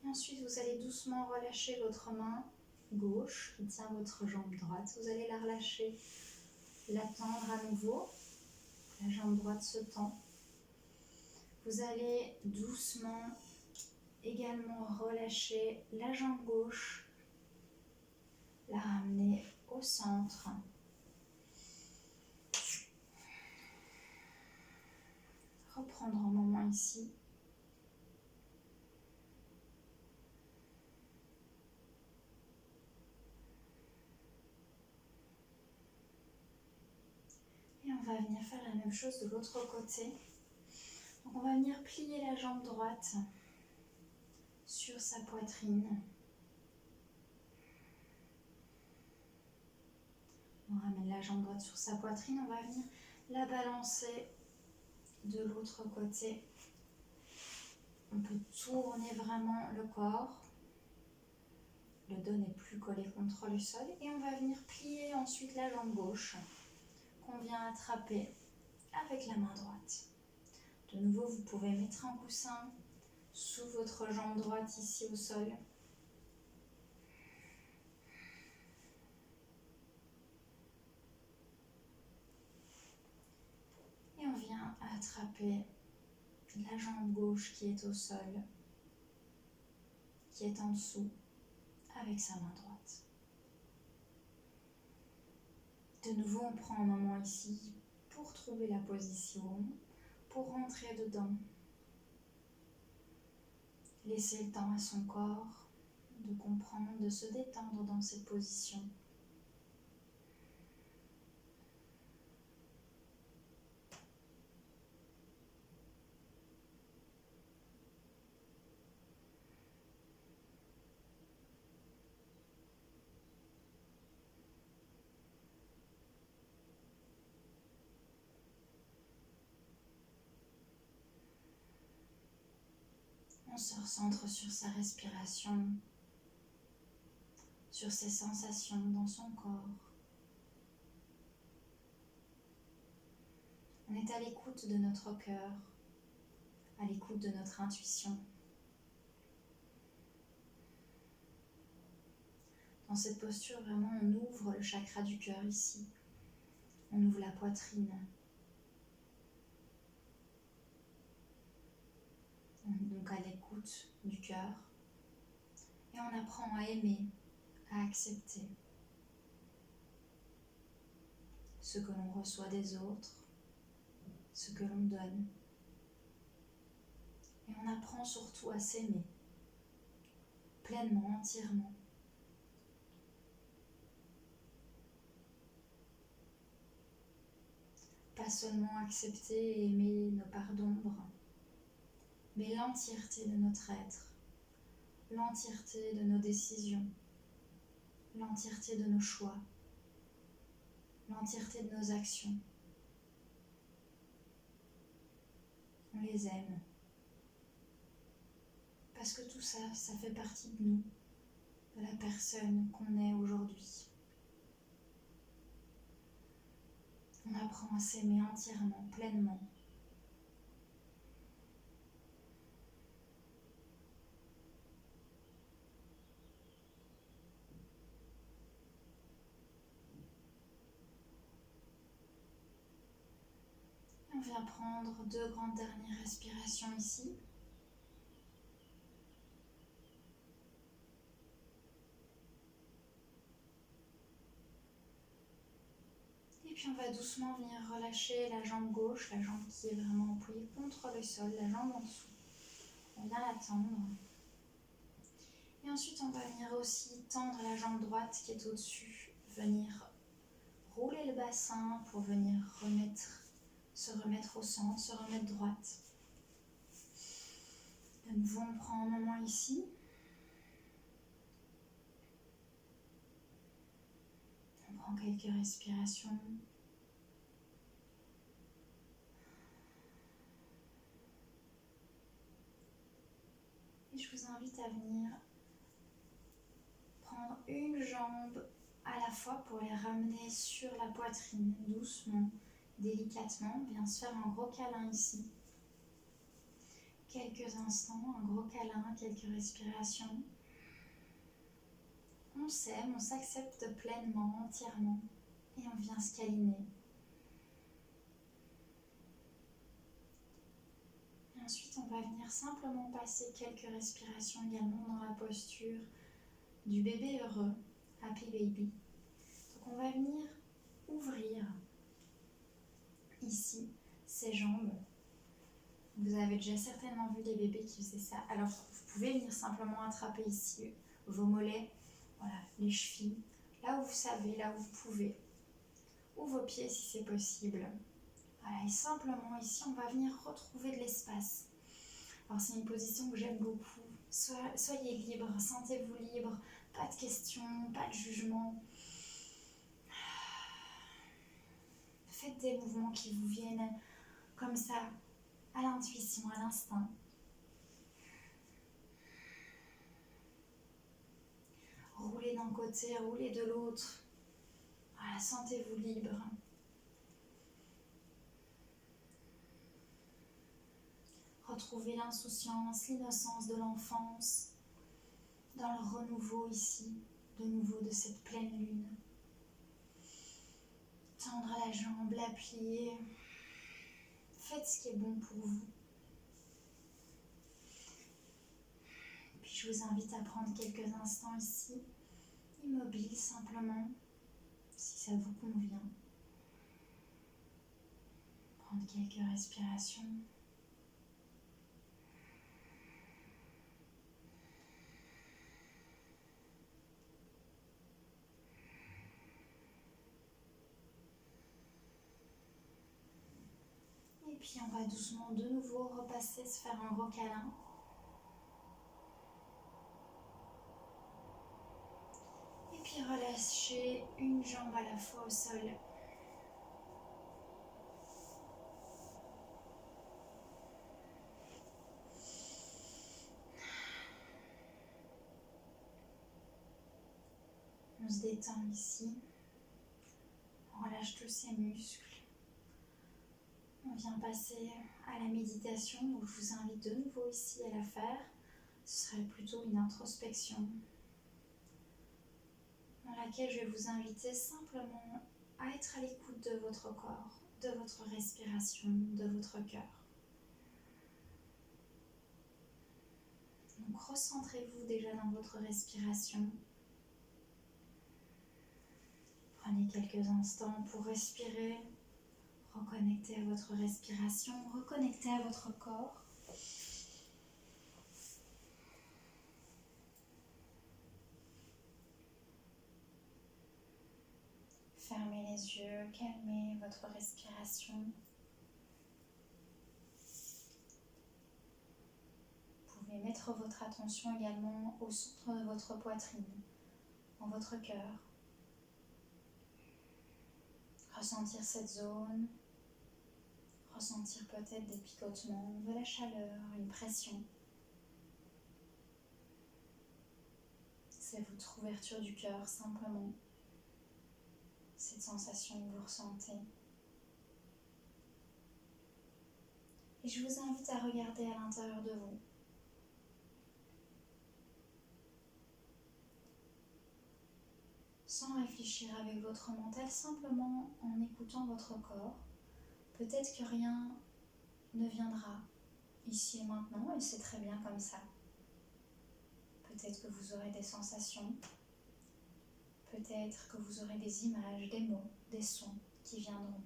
Et ensuite, vous allez doucement relâcher votre main gauche qui tient votre jambe droite. Vous allez la relâcher, la tendre à nouveau. La jambe droite se tend. Vous allez doucement également relâcher la jambe gauche, la ramener au centre. Reprendre un moment ici. Et on va venir faire la même chose de l'autre côté. Donc on va venir plier la jambe droite sur sa poitrine. On ramène la jambe droite sur sa poitrine, on va venir la balancer de l'autre côté. On peut tourner vraiment le corps. Le dos n'est plus collé contre le sol. Et on va venir plier ensuite la jambe gauche qu'on vient attraper avec la main droite. De nouveau, vous pouvez mettre un coussin sous votre jambe droite ici au sol. Et on vient attraper la jambe gauche qui est au sol, qui est en dessous, avec sa main droite. De nouveau, on prend un moment ici pour trouver la position, pour rentrer dedans. Laisser le temps à son corps de comprendre, de se détendre dans cette position. On se recentre sur sa respiration, sur ses sensations dans son corps. On est à l'écoute de notre cœur, à l'écoute de notre intuition. Dans cette posture, vraiment, on ouvre le chakra du cœur ici. On ouvre la poitrine. On est donc à l'écoute du cœur. Et on apprend à aimer, à accepter ce que l'on reçoit des autres, ce que l'on donne. Et on apprend surtout à s'aimer, pleinement, entièrement. Pas seulement accepter et aimer nos parts d'ombre, mais l'entièreté de notre être, l'entièreté de nos décisions, l'entièreté de nos choix, l'entièreté de nos actions. On les aime. Parce que tout ça, ça fait partie de nous, de la personne qu'on est aujourd'hui. On apprend à s'aimer entièrement, pleinement. On vient prendre 2 grandes dernières respirations ici. Et puis on va doucement venir relâcher la jambe gauche, la jambe qui est vraiment appuyée contre le sol, la jambe en dessous. On vient la tendre. Et ensuite on va venir aussi tendre la jambe droite qui est au-dessus, venir rouler le bassin pour venir se remettre au centre, se remettre droite. De nouveau, on prend un moment ici. On prend quelques respirations. Et je vous invite à venir prendre une jambe à la fois pour les ramener sur la poitrine, doucement, délicatement. On vient se faire un gros câlin ici. Quelques instants, un gros câlin, quelques respirations. On s'aime, on s'accepte pleinement, entièrement, et on vient se câliner. Et ensuite, on va venir simplement passer quelques respirations également dans la posture du bébé heureux, Happy Baby. Donc on va venir ouvrir ici ses jambes. Vous avez déjà certainement vu les bébés qui faisaient ça. Alors vous pouvez venir simplement attraper ici vos mollets, voilà, les chevilles, là où vous savez, là où vous pouvez, ou vos pieds si c'est possible. Voilà, et simplement ici on va venir retrouver de l'espace. Alors c'est une position que j'aime beaucoup. Soyez libre, sentez-vous libre, pas de questions, pas de jugement. Faites des mouvements qui vous viennent comme ça, à l'intuition, à l'instinct. Roulez d'un côté, roulez de l'autre. Voilà, sentez-vous libre. Retrouvez l'insouciance, l'innocence de l'enfance dans le renouveau ici, de nouveau de cette pleine lune. Tendre la jambe, la plier. Faites ce qui est bon pour vous. Puis je vous invite à prendre quelques instants ici, immobile simplement, si ça vous convient. Prendre quelques respirations. Et puis on va doucement de nouveau repasser, se faire un gros câlin. Et puis relâcher une jambe à la fois au sol. On se détend ici, on relâche tous ses muscles. On vient passer à la méditation, donc je vous invite de nouveau ici à la faire. Ce serait plutôt une introspection dans laquelle je vais vous inviter simplement à être à l'écoute de votre corps, de votre respiration, de votre cœur. Donc recentrez-vous déjà dans votre respiration. Prenez quelques instants pour respirer, reconnecter à votre respiration, reconnecter à votre corps. Fermez les yeux, calmez votre respiration. Vous pouvez mettre votre attention également au centre de votre poitrine, dans votre cœur. Ressentir cette zone, ressentir peut-être des picotements, de la chaleur, une pression. C'est votre ouverture du cœur simplement, cette sensation que vous ressentez. Et je vous invite à regarder à l'intérieur de vous. Sans réfléchir avec votre mental, simplement en écoutant votre corps. Peut-être que rien ne viendra ici et maintenant, et c'est très bien comme ça. Peut-être que vous aurez des sensations, peut-être que vous aurez des images, des mots, des sons qui viendront.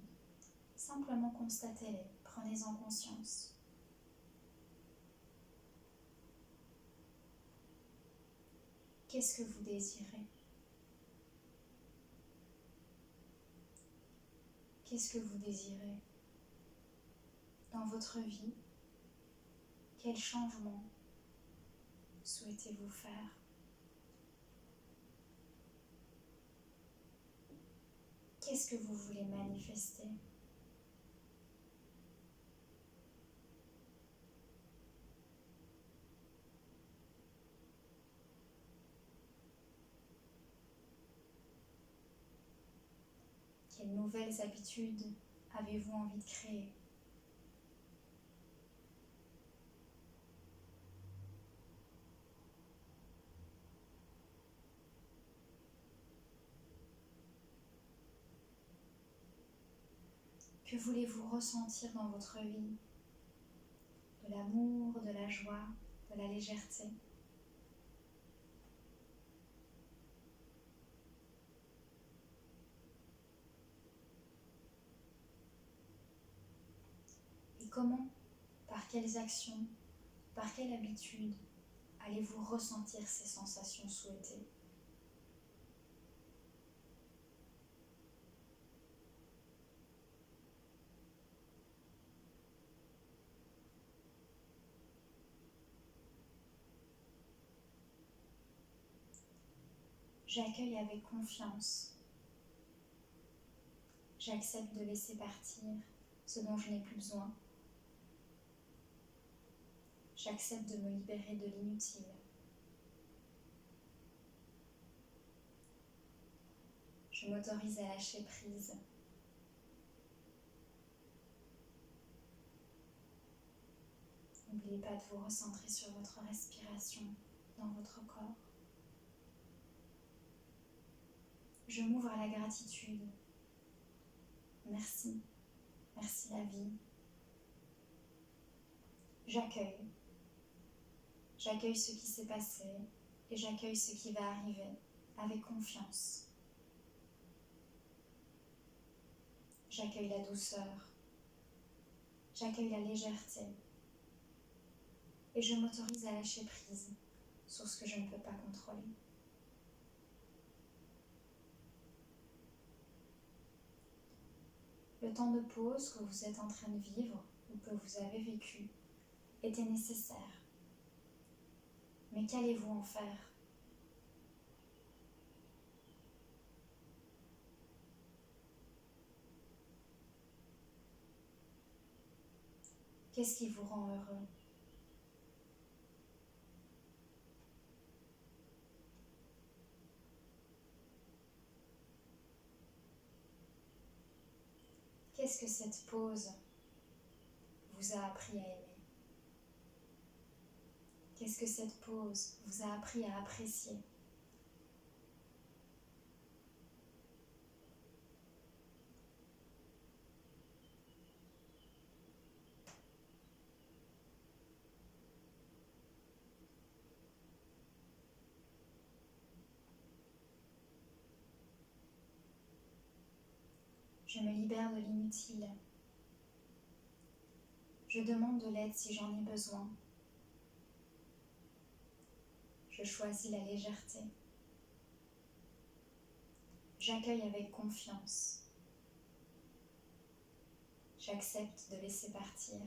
Simplement constatez-les, prenez-en conscience. Qu'est-ce que vous désirez ? Qu'est-ce que vous désirez dans votre vie? Quel changement souhaitez-vous faire? Qu'est-ce que vous voulez manifester? Quelles nouvelles habitudes avez-vous envie de créer? Que voulez-vous ressentir dans votre vie? De l'amour, de la joie, de la légèreté? Et comment, par quelles actions, par quelle habitude allez-vous ressentir ces sensations souhaitées? J'accueille avec confiance. J'accepte de laisser partir ce dont je n'ai plus besoin. J'accepte de me libérer de l'inutile. Je m'autorise à lâcher prise. N'oubliez pas de vous recentrer sur votre respiration dans votre corps. Je m'ouvre à la gratitude. Merci. Merci la vie. J'accueille. J'accueille ce qui s'est passé et j'accueille ce qui va arriver avec confiance. J'accueille la douceur. J'accueille la légèreté. Et je m'autorise à lâcher prise sur ce que je ne peux pas contrôler. Le temps de pause que vous êtes en train de vivre ou que vous avez vécu était nécessaire. Mais qu'allez-vous en faire ? Qu'est-ce qui vous rend heureux ? Qu'est-ce que cette pause vous a appris à aimer? Qu'est-ce que cette pause vous a appris à apprécier? Je me libère de l'inutile. Je demande de l'aide si j'en ai besoin. Je choisis la légèreté. J'accueille avec confiance. J'accepte de laisser partir.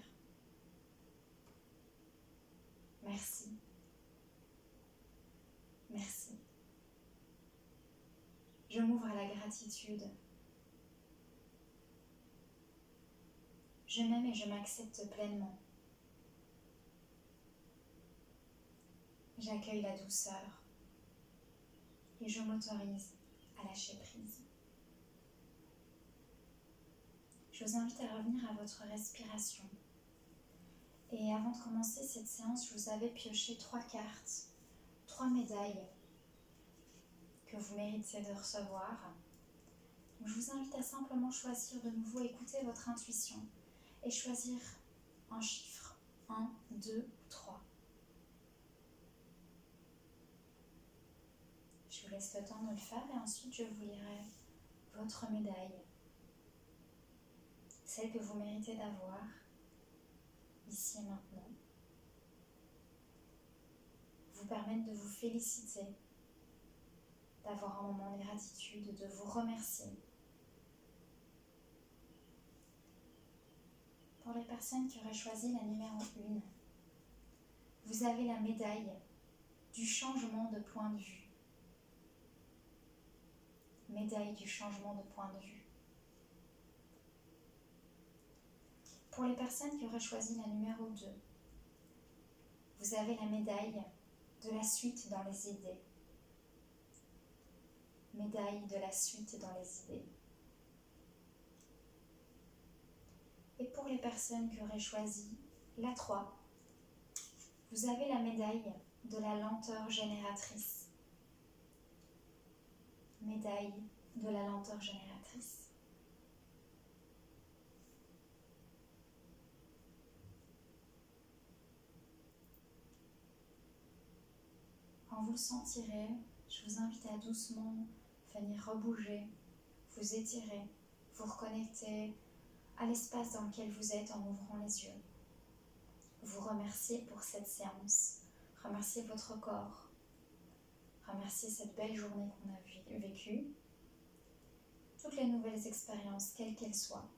Merci. Merci. Je m'ouvre à la gratitude. Je m'aime et je m'accepte pleinement. J'accueille la douceur et je m'autorise à lâcher prise. Je vous invite à revenir à votre respiration. Et avant de commencer cette séance, je vous avais pioché 3 cartes, 3 médailles que vous méritez de recevoir. Donc, je vous invite à simplement choisir de nouveau, écouter votre intuition et choisir un chiffre, 1, 2 ou 3. Je vous laisse le temps de le faire et ensuite je vous lirai votre médaille, celle que vous méritez d'avoir ici et maintenant, vous permettre de vous féliciter, d'avoir un moment de gratitude, de vous remercier. Pour les personnes qui auraient choisi la numéro 1, vous avez la médaille du changement de point de vue. Médaille du changement de point de vue. Pour les personnes qui auraient choisi la numéro 2, vous avez la médaille de la suite dans les idées. Médaille de la suite dans les idées. Et pour les personnes qui auraient choisi la 3, vous avez la médaille de la lenteur génératrice. Médaille de la lenteur génératrice. Quand vous le sentirez, je vous invite à doucement venir rebouger, vous étirer, vous reconnecter à l'espace dans lequel vous êtes en ouvrant les yeux. Vous remercier pour cette séance, remercier votre corps, remercier cette belle journée qu'on a vécue, toutes les nouvelles expériences, quelles qu'elles soient.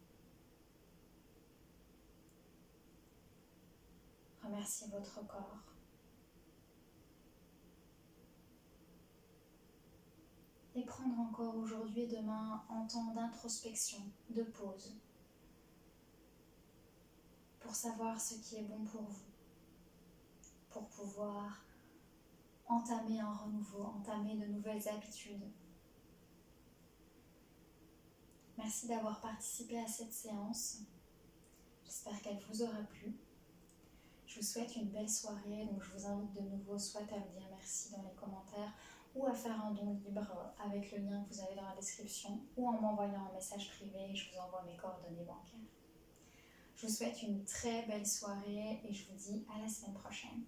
Remerciez votre corps. Et prendre encore aujourd'hui et demain un temps d'introspection, de pause, pour savoir ce qui est bon pour vous, pour pouvoir entamer un renouveau, entamer de nouvelles habitudes. Merci d'avoir participé à cette séance. J'espère qu'elle vous aura plu. Je vous souhaite une belle soirée, donc je vous invite de nouveau soit à me dire merci dans les commentaires ou à faire un don libre avec le lien que vous avez dans la description ou en m'envoyant un message privé et je vous envoie mes coordonnées bancaires. Je vous souhaite une très belle soirée et je vous dis à la semaine prochaine.